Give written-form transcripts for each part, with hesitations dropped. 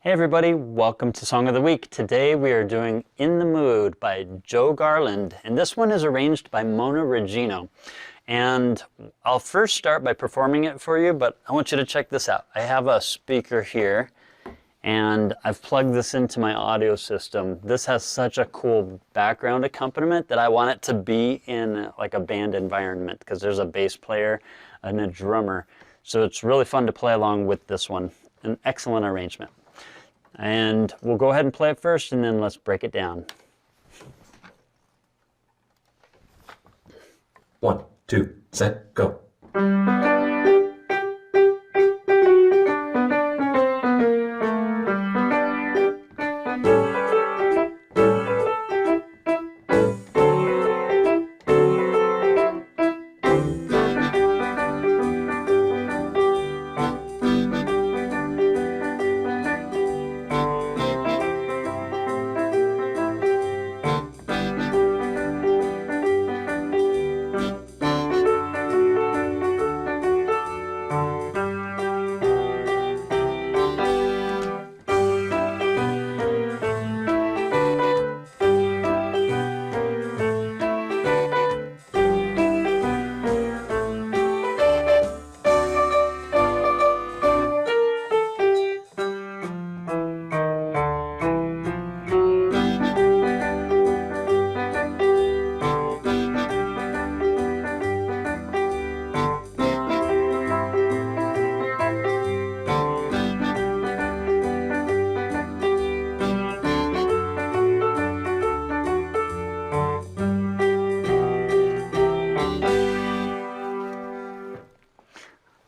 Hey everybody, welcome to Song of the Week. Today we are doing In the Mood by Joe Garland, and this one is arranged by Mona Regino. And I'll first start by performing it for you, but I want you to check this out. I have a speaker here, and I've plugged this into my audio system. This has such a cool background accompaniment that I want it to be in like a band environment because there's a bass player and a drummer. So it's really fun to play along with this one. An excellent arrangement. And we'll go ahead and play it first, and then let's break it down. 1, 2, set, go.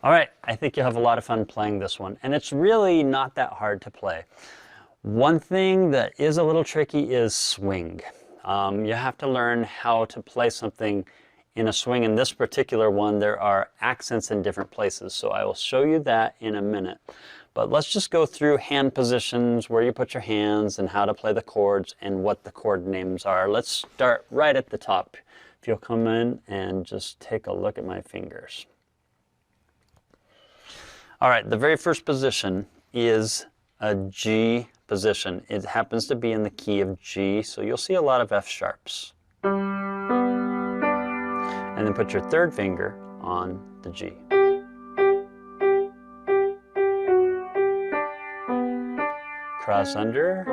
All right, I think you'll have a lot of fun playing this one, and it's really not that hard to play. One thing that is a little tricky is swing. You have to learn how to play something in a swing. In this particular one, there are accents in different places, so I will show you that in a minute. But let's just go through hand positions, where you put your hands, and how to play the chords, and what the chord names are. Let's start right at the top. If you'll come in and just take a look at my fingers. All right, the very first position is a G position. It happens to be in the key of G, so you'll see a lot of F sharps. And then put your third finger on the G. Cross under,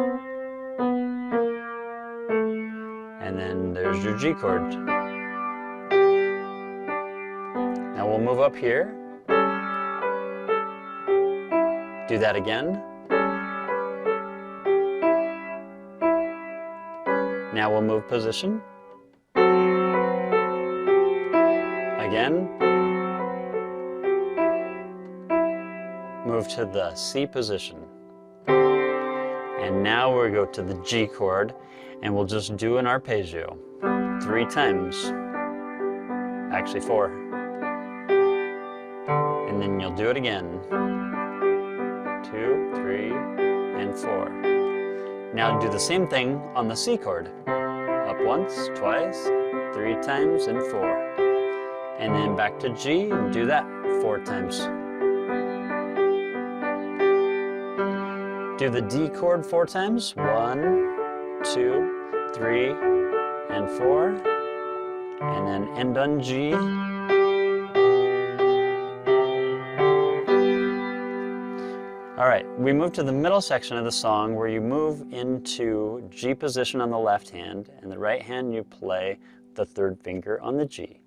and then there's your G chord. Now we'll move up here. Do that again. Now we'll move position. Again. Move to the C position. And now we'll go to the G chord, and we'll just do an arpeggio 3 times. Actually 4. And then you'll do it again. 2, 3, and 4. Now do the same thing on the C chord. Up once, twice, 3 times, and 4. And then back to G and do that 4 times. Do the D chord 4 times. 1, 2, 3, and 4. And then end on G. All right, we move to the middle section of the song where you move into G position on the left hand, and the right hand you play the third finger on the G.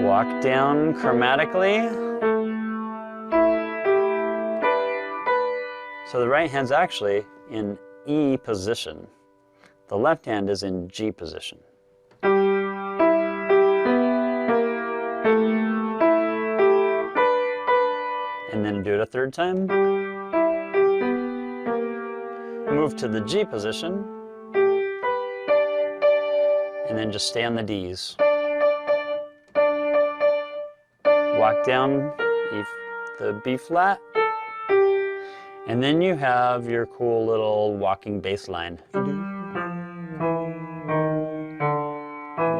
Walk down chromatically. So the right hand's actually in E position. The left hand is in G position. And then do it a third time. Move to the G position. And then just stay on the Ds. Walk down the B flat. And then you have your cool little walking bass line. And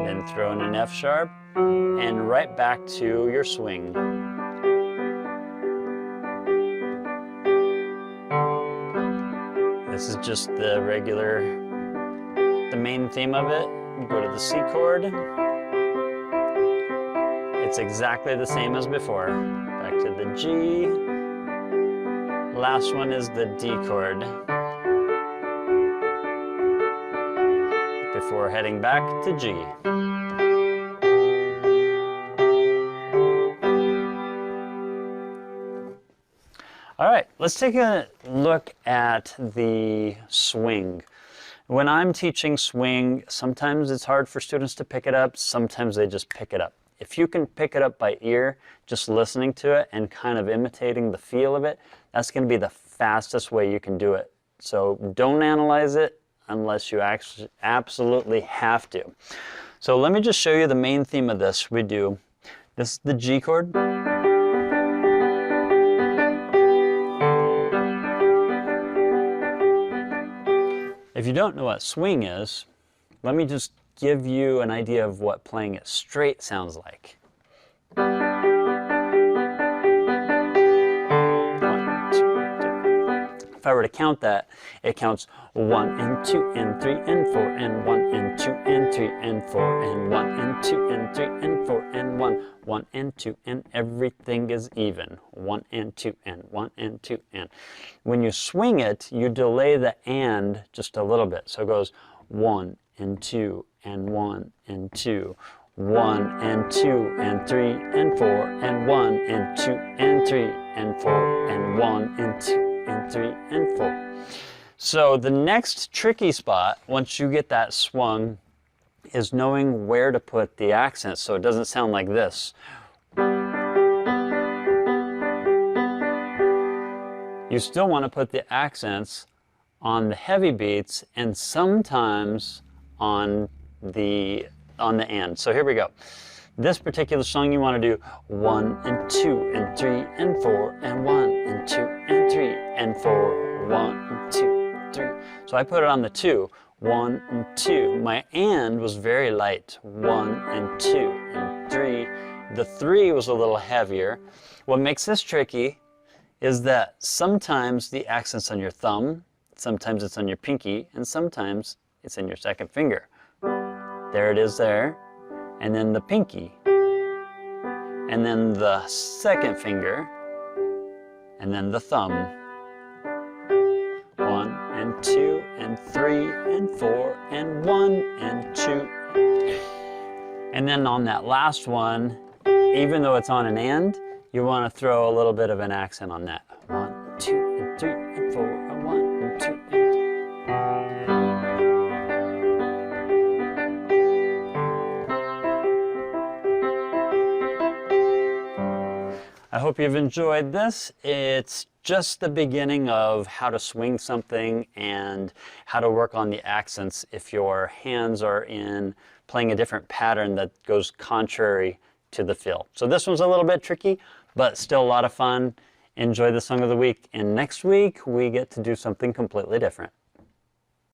then throw in an F sharp. And right back to your swing. This is just the regular, the main theme of it. You go to the C chord. It's exactly the same as before. Back to the G. Last one is the D chord. Before heading back to G. All right, let's take a look at the swing. When I'm teaching swing, sometimes it's hard for students to pick it up, sometimes they just pick it up. If you can pick it up by ear, just listening to it and kind of imitating the feel of it, that's going to be the fastest way you can do it. So don't analyze it unless you actually absolutely have to. So let me just show you the main theme of this. This is the G chord. If you don't know what swing is, let me just give you an idea of what playing it straight sounds like. 1, 2, 3. If I were to count that, it counts 1 and 2 and 3 and 4 and 1 and 2 and 3 and 4 and 1 and 2 and 3 and 4 and 1, 1 and 2, and everything is even. 1 and 2 and 1 and 2 and. When you swing it, you delay the and just a little bit. So it goes 1 and 2 and 1 and 2, 1 and 2 and 3 and 4 and 1 and 2 and 3 and 4 and 1 and 2 and 3 and 4. So the next tricky spot, once you get that swung, is knowing where to put the accents so it doesn't sound like this. You still want to put the accents on the heavy beats and sometimes on the end. So here we go. This particular song you want to do 1 and 2 and 3 and 4 and 1 and 2 and 3 and 4, 1 and 2, 3. So I put it on the 2, 1 and 2. My and was very light, 1 and 2 and 3. The 3 was a little heavier. What makes this tricky is that sometimes the accent's on your thumb, sometimes it's on your pinky, and sometimes it's in your second finger. There it is there, and then the pinky, and then the second finger, and then the thumb. 1 and 2 and 3 and 4 and 1 and 2. And then on that last one, even though it's on an and, you want to throw a little bit of an accent on that. 1, 2, and 3, and 4, and 1, and 2, and 3. I hope you've enjoyed this. It's just the beginning of how to swing something and how to work on the accents if your hands are in playing a different pattern that goes contrary to the fill. So this one's a little bit tricky, but still a lot of fun. Enjoy the song of the week. And next week, we get to do something completely different.